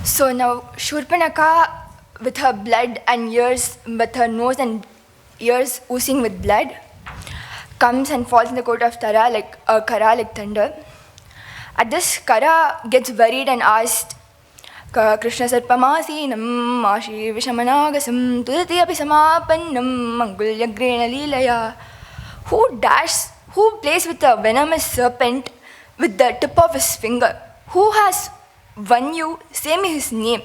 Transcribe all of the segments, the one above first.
So now Shurpanakha, with her blood and ears, with her nose and ears oozing with blood, comes and falls in the court of Khara like thunder. At this, Khara gets worried and asked, Krishna Sarpamasinam Mashi Vishamanagasam Tudati Api Samapannam Mangulyagrena Leelaya. Who plays with a venomous serpent with the tip of his finger? Who has won you? Say me his name.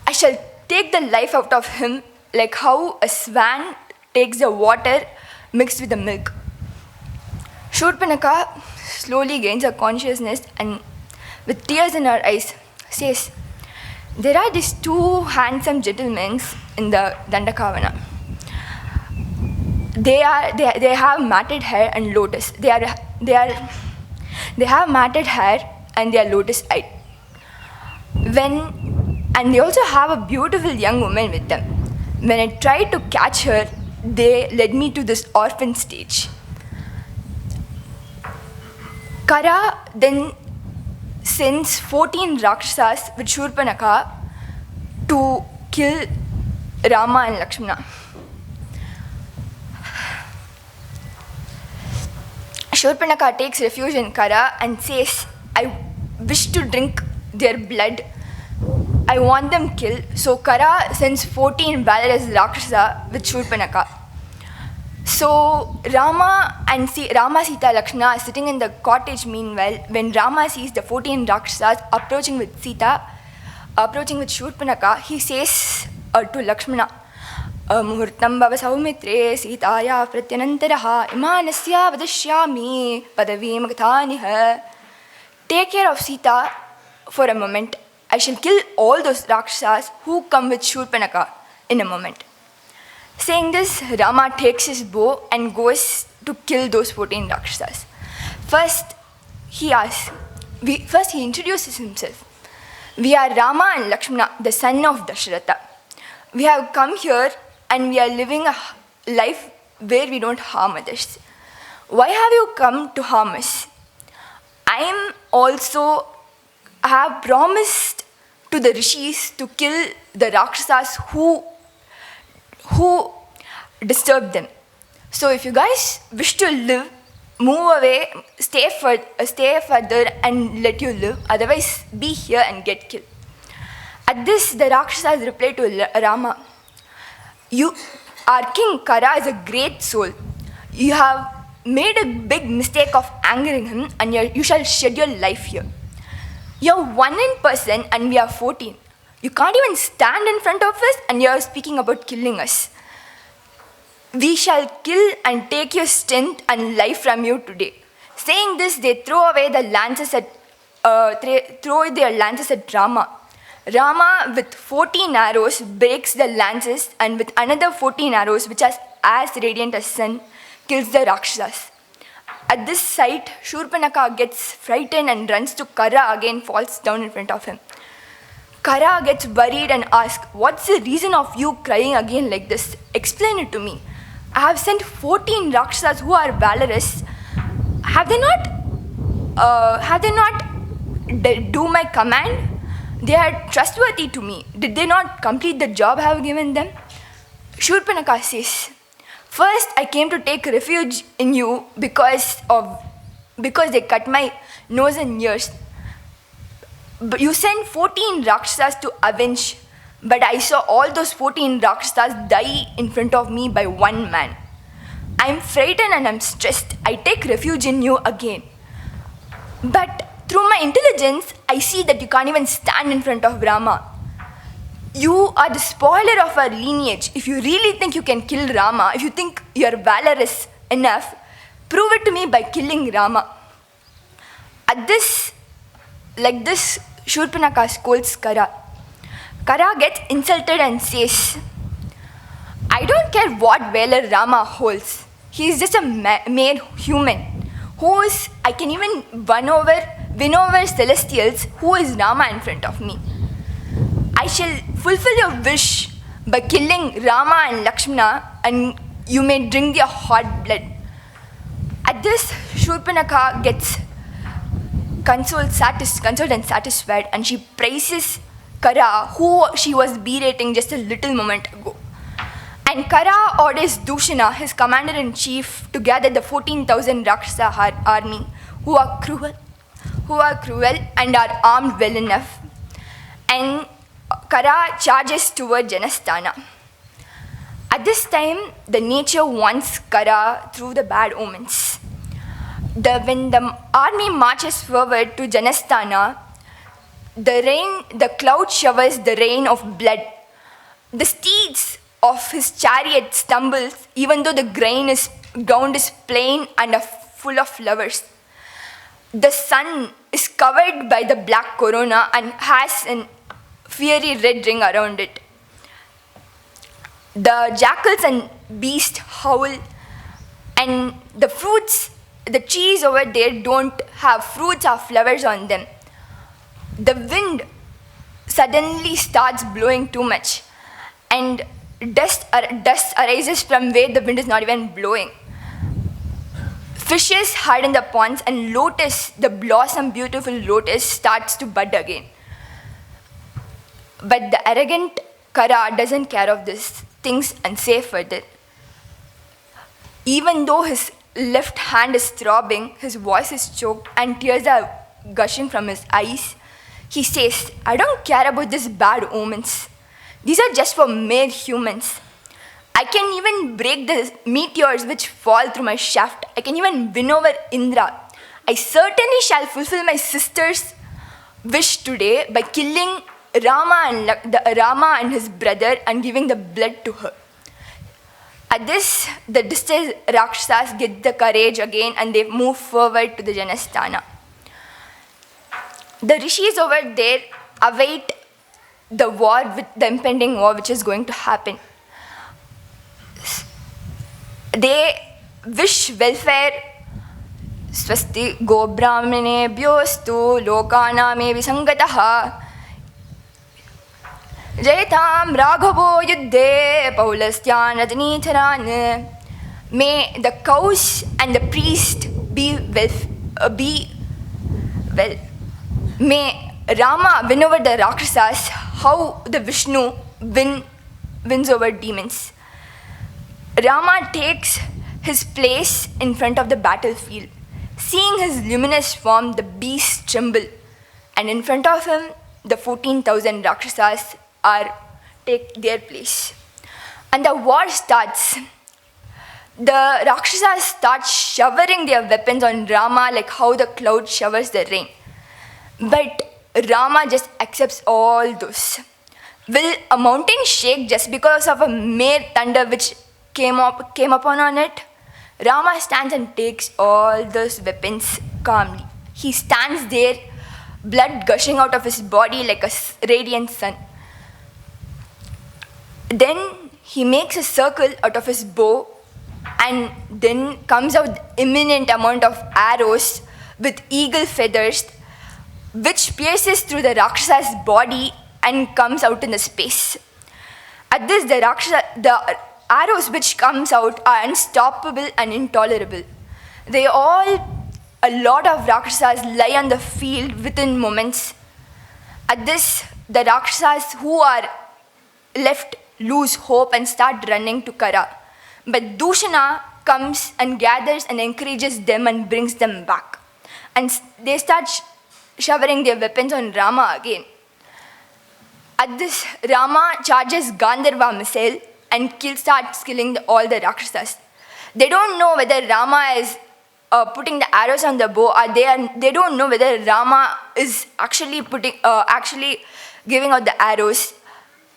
I shall take the life out of him like how a swan takes the water mixed with the milk. Shurpanakha slowly gains her consciousness and with tears in her eyes says, there are these two handsome gentlemen in the Dandakavana. They have matted hair and lotus. They have matted hair and they are lotus-eyed. And they also have a beautiful young woman with them. When I tried to catch her, they led me to this orphan stage. Khara then sends 14 Rakshasas with Shurpanakha to kill Rama and Lakshmana. Shurpanakha takes refuge in Khara and says, I wish to drink their blood. I want them killed. So Khara sends 14 valorous Rakshasa with Shurpanakha. So Rama, Sita, Lakshmana are sitting in the cottage meanwhile. When Rama sees the 14 Rakshasas approaching with Shurpanakha, he says to Lakshmana, Muhurtam bhava saumitre sitaya pratyanantaraha imanasya vadashyami padavim gathaniha. Take care of Sita for a moment. I shall kill all those Rakshasas who come with Shurpanakha in a moment. Saying this, Rama takes his bow and goes to kill those 14 Rakshasas. First, he introduces himself. We are Rama and Lakshmana, the son of Dasharatha. We have come here and we are living a life where we don't harm others. Why have you come to harm us? I have promised to the rishis to kill the Rakshasas who disturb them. So if you guys wish to live, move away, stay further and let you live. Otherwise, be here and get killed. At this, the Rakshasas reply to Rama, our king Khara is a great soul. You have made a big mistake of angering him and you shall shed your life here. You're 1 in person and we are 14. You can't even stand in front of us and you're speaking about killing us. We shall kill and take your strength and life from you today. Saying this, they throw their lances at Rama. Rama, with 14 arrows, breaks the lances and with another 14 arrows, which are as radiant as sun, kills the Rakshasas. At this sight, Shurpanakha gets frightened and runs to Khara again, falls down in front of him. Khara gets worried and asks, what's the reason of you crying again like this? Explain it to me. I have sent 14 Rakshasas who are valorous. Have they not do my command? They are trustworthy to me. Did they not complete the job I have given them? Shurpanakha says, first I came to take refuge in you because they cut my nose and ears. But you sent 14 Rakshasas to avenge, but I saw all those 14 Rakshasas die in front of me by one man. I am frightened and I am stressed. I take refuge in you again. But through my intelligence, I see that you can't even stand in front of Rama. You are the spoiler of our lineage. If you really think you can kill Rama, if you think you are valorous enough, prove it to me by killing Rama. At this, Shurpanakha scolds Khara. Khara gets insulted and says, I don't care what valor Rama holds. He is just a mere human. I can even win over celestials. Who is Rama in front of me? I shall fulfill your wish by killing Rama and Lakshmana, and you may drink their hot blood. At this, Shurpanakha gets consoled and satisfied, and she praises Khara, who she was berating just a little moment ago. And Khara orders Dushana, his commander-in-chief, to gather the 14,000 Rakshasa army who are cruel and are armed well enough. And Khara charges toward Janasthana. At this time, the nature wants Khara through the bad omens. When the army marches forward to Janasthana, the cloud showers the rain of blood. The steeds of his chariot stumbles, even though the ground is plain and full of flowers. The sun is covered by the black corona and has a fiery red ring around it. The jackals and beasts howl, and the trees over there don't have fruits or flowers on them. The wind suddenly starts blowing too much, and dust arises from where the wind is not even blowing. Fishes hide in the ponds, and the beautiful lotus starts to bud again. But the arrogant Khara doesn't care of these things and says further. Even though his left hand is throbbing, his voice is choked, and tears are gushing from his eyes, he says, I don't care about these bad omens. These are just for mere humans. I can even break the meteors which fall through my shaft. I can even win over Indra. I certainly shall fulfill my sister's wish today by killing Rama and his brother and giving the blood to her. At this, the distressed Rakshasas get the courage again and they move forward to the Janasthana. The rishis over there await the impending war which is going to happen. They wish welfare. Swasti go brahmane bhyostu lokana me visangataha Jayatam Raghavo Yuddhe Paulastyan Rajnitharan. May the cows and the priest be well. May Rama win over the Rakshasas, how the Vishnu wins over demons. Rama takes his place in front of the battlefield. Seeing his luminous form, the beasts tremble, and in front of him, the 14,000 Rakshasas take their place. And the war starts. The Rakshasas start showering their weapons on Rama like how the cloud showers the rain. But Rama just accepts all those. Will a mountain shake just because of a mere thunder which came upon on it? Rama stands and takes all those weapons calmly. He stands there, blood gushing out of his body like a radiant sun. Then he makes a circle out of his bow, and then comes out immense amount of arrows with eagle feathers, which pierces through the Rakshasa's body and comes out in the space. At this, the arrows which comes out are unstoppable and intolerable. A lot of Rakshasas lie on the field within moments. At this, the Rakshasas who are left lose hope and start running to Khara. But Dushana comes and gathers and encourages them and brings them back. And they start showering their weapons on Rama again. At this, Rama charges Gandharva missile and starts killing all the Rakshasas. They don't know whether Rama is putting the arrows on the bow, or they don't know whether Rama is actually giving out the arrows.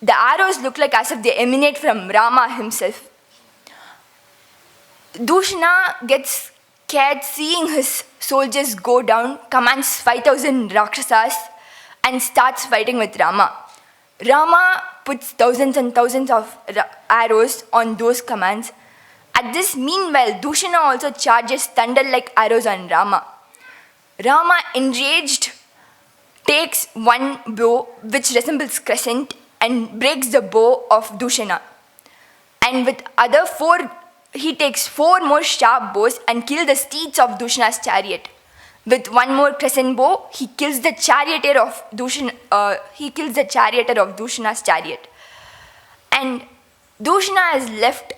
The arrows look like as if they emanate from Rama himself. Dushana gets scared seeing his soldiers go down, commands 5,000 Rakshasas and starts fighting with Rama. Rama puts thousands and thousands of arrows on those commands. At this, meanwhile, Dushana also charges thunder-like arrows on Rama. Rama, enraged, takes one bow which resembles crescent and breaks the bow of Dushana. And with he takes 4 more sharp bows and kills the steeds of Dushana's chariot. With one more crescent bow, he kills the charioteer of Dushana's chariot. And Dushana is left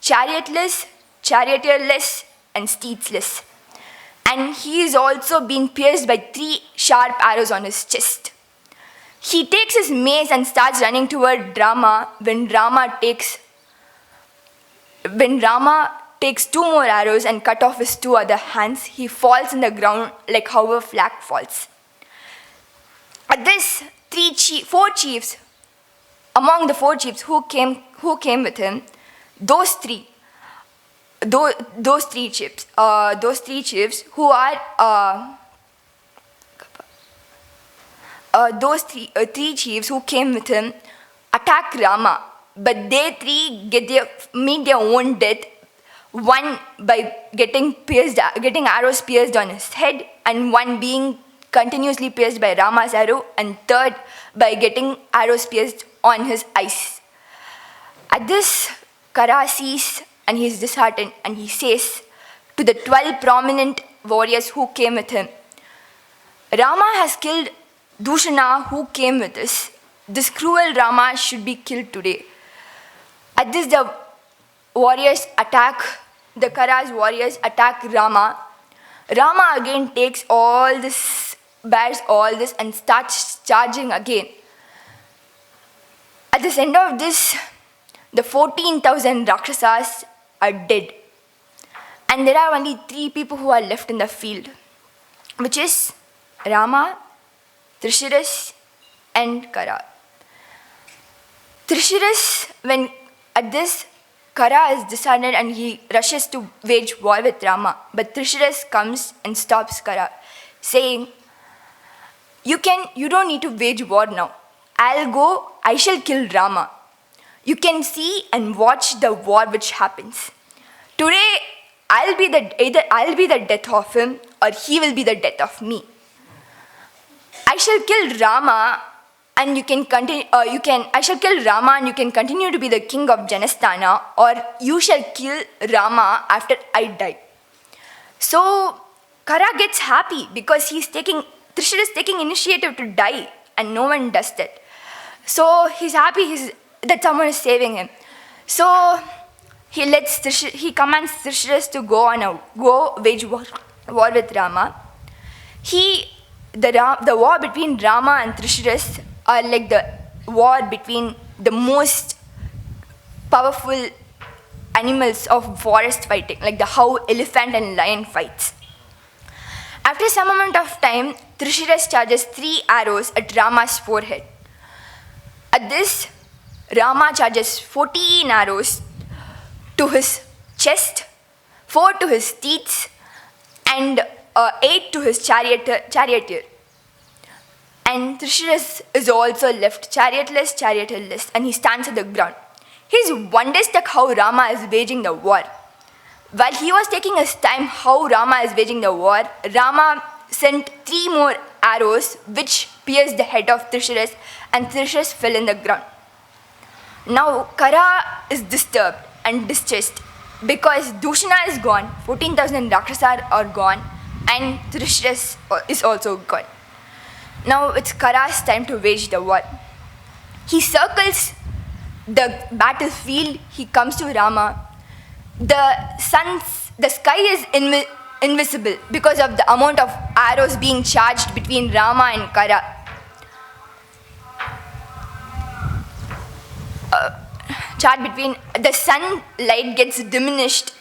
chariotless, charioteerless, and steedsless. And he is also being pierced by 3 sharp arrows on his chest. He takes his mace and starts running toward Rama. When Rama takes 2 more arrows and cut off his 2 other hands, he falls in the ground like how a flag falls. At this, 4 chiefs, among the 4 chiefs who came with him, those three chiefs who are three chiefs who came with him attack Rama, but they 3 meet their own death. One by getting arrows pierced on his head, and one being continuously pierced by Rama's arrow, and third by getting arrows pierced on his eyes. At this, Khara sees and he is disheartened, and he says to the 12 prominent warriors who came with him, Rama has killed Dushana who came with us. This cruel Rama should be killed today. At this, the Khara's warriors attack Rama. Rama again bears all this and starts charging again. At the end of this, the 14,000 Rakshasas are dead. And there are only 3 people who are left in the field, which is Rama, Trisiras, and Khara. Trisiras, when at this, Khara is disheartened and he rushes to wage war with Rama. But Trisiras comes and stops Khara, saying, You don't need to wage war now. I shall kill Rama. You can see and watch the war which happens. Today, either I'll be the death of him or he will be the death of me. I shall kill Rama and you can continue. I shall kill Rama and you can continue to be the king of Janasthana, or you shall kill Rama after I die. So Khara gets happy because Trishira is taking initiative to die, and no one does that. So he's happy that someone is saving him. So he commands Trisiras to go wage war with Rama. The war between Rama and Trisiras are like the war between the most powerful animals of forest fighting, like how elephant and lion fights. After some amount of time, Trisiras charges 3 arrows at Rama's forehead. At this, Rama charges 14 arrows to his chest, 4 to his teeth, and 8 to his charioteer. And Trisiras is also left charioteerless, and he stands at the ground. He wonders how Rama is waging the war. While he was taking his time how Rama is waging the war, Rama sent 3 more arrows which pierced the head of Trisiras, and Trisiras fell in the ground. Now Khara is disturbed and distressed because Dushana is gone, 14,000 Rakshasas are gone, and Trisiras is also gone. Now it's Khara's time to wage the war. He circles the battlefield, he comes to Rama. The sky is invisible because of the amount of arrows being charged between Rama and Khara. The sunlight gets diminished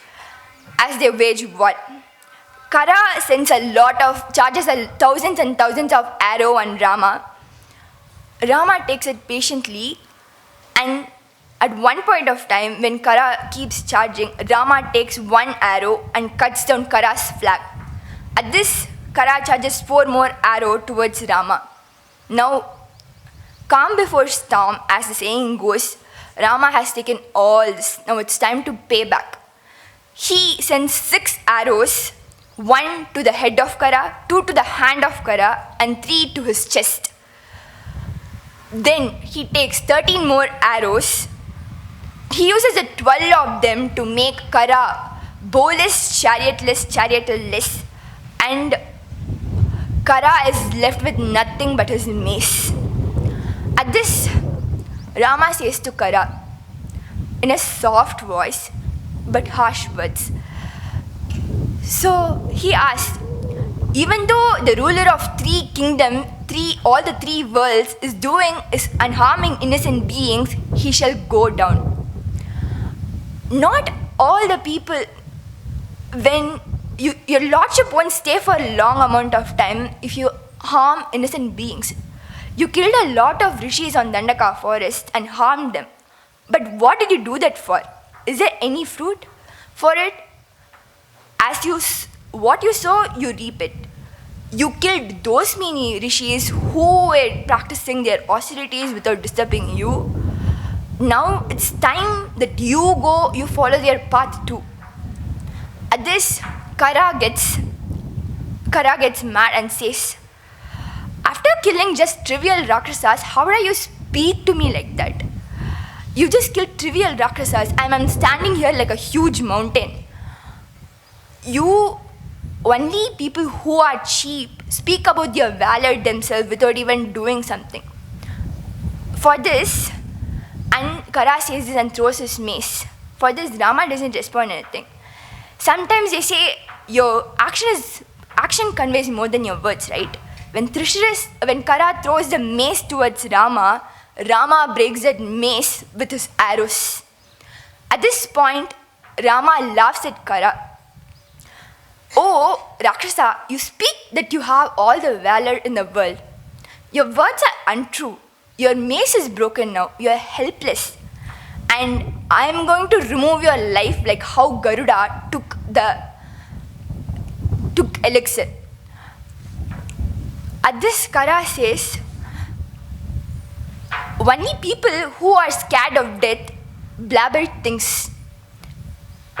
as they wage war. Khara charges thousands and thousands of arrows on Rama. Rama takes it patiently, and at one point of time, when Khara keeps charging, Rama takes 1 arrow and cuts down Khara's flag. At this, Khara charges 4 more arrows towards Rama. Now, calm before storm, as the saying goes, Rama has taken all this. Now it's time to pay back. He sends 6 arrows, 1 to the head of Khara, 2 to the hand of Khara, and 3 to his chest. Then he takes 13 more arrows. He uses the 12 of them to make Khara bowless, chariotless, charioteerless, and Khara is left with nothing but his mace. At this, Rama says to Khara, in a soft voice but harsh words. So he asked, even though the ruler of three kingdoms, all the three worlds is harming innocent beings, he shall go down. Not all the people, when your lordship won't stay for a long amount of time if you harm innocent beings. You killed a lot of rishis on Dandaka forest and harmed them. But what did you do that for? Is there any fruit for it? What you sow, you reap it. You killed those many rishis who were practicing their austerities without disturbing you. Now it's time that you follow their path too. At this, Khara gets mad and says, after killing just trivial Rakshasas, how do you speak to me like that? You just killed trivial Rakshasas and I'm standing here like a huge mountain. Only people who are cheap speak about their valor themselves without even doing something. For this, and Khara says this and throws his mace. For this, Rama doesn't respond anything. Sometimes they say your action conveys more than your words, right? When Khara throws the mace towards Rama breaks that mace with his arrows. At this point, Rama laughs at Khara. Oh, Rakshasa, you speak that you have all the valor in the world. Your words are untrue. Your mace is broken now. You are helpless. And I am going to remove your life like how Garuda took elixir. At this, Khara says, only people who are scared of death blabber things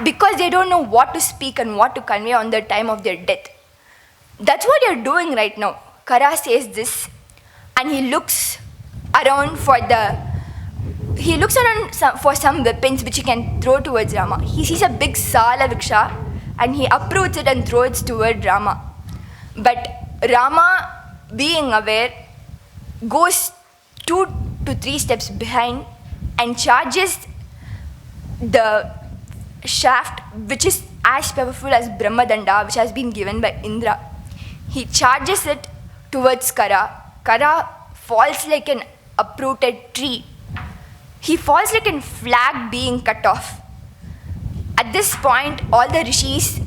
because they don't know what to speak and what to convey on the time of their death. That's what you're doing right now. Khara says this, and he looks around for some weapons which he can throw towards Rama. He sees a big Sala Vriksha and he uproots it and throws it toward Rama. But Rama, being aware, goes 2 to 3 steps behind and charges the shaft, which is as powerful as Brahmadanda, which has been given by Indra. He charges it towards Khara. Khara falls like an uprooted tree. He falls like a flag being cut off. At this point, all the rishis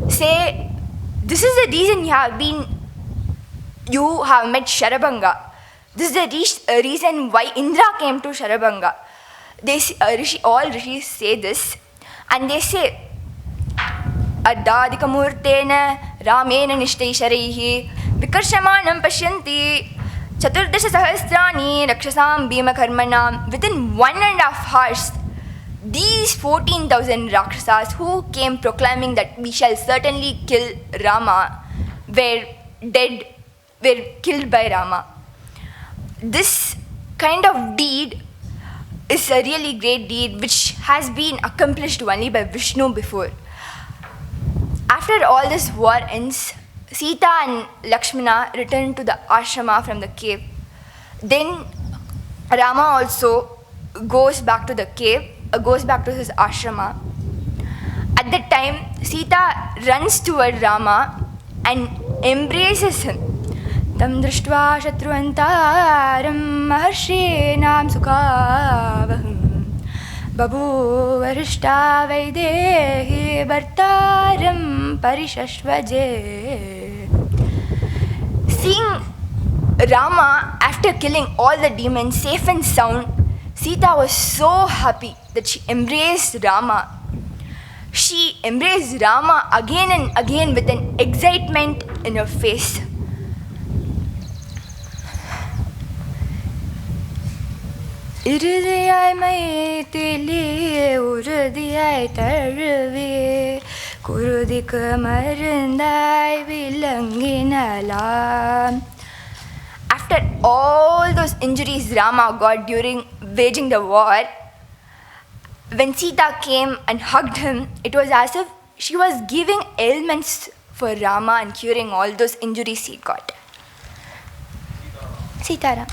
say, this is the reason you have met Sharabanga. This is the reason why Indra came to Sharabanga. All rishis say this, and they say, Addadika murtena ramena nishtesharaihi vikarshamanam pashyanti Chaturdasha sahasrani rakshasam bhima karmanam. Within 1.5 hours, these 14,000 rakshasas who came proclaiming that we shall certainly kill Rama were killed by Rama. This kind of deed is a really great deed which has been accomplished only by Vishnu before. After all this war ends, Sita and Lakshmana return to the ashrama from the cave. Then Rama also goes back to the cave, goes back to his ashrama. At that time, Sita runs toward Rama and embraces him. Tam drishtva shatruantaram maharshinam sukhavaham babu varishta vaidehi bhartaram parishashvaje. Seeing Rama, after killing all the demons safe and sound, Sita was so happy that she embraced Rama. She embraced Rama again and again with an excitement in her face. Irudiyai maitili urudiyai tarve kurudika marundai vilanginala. After all those injuries Rama got during waging the war, when Sita came and hugged him, it was as if she was giving ailments for Rama and curing all those injuries he got. Sitaram.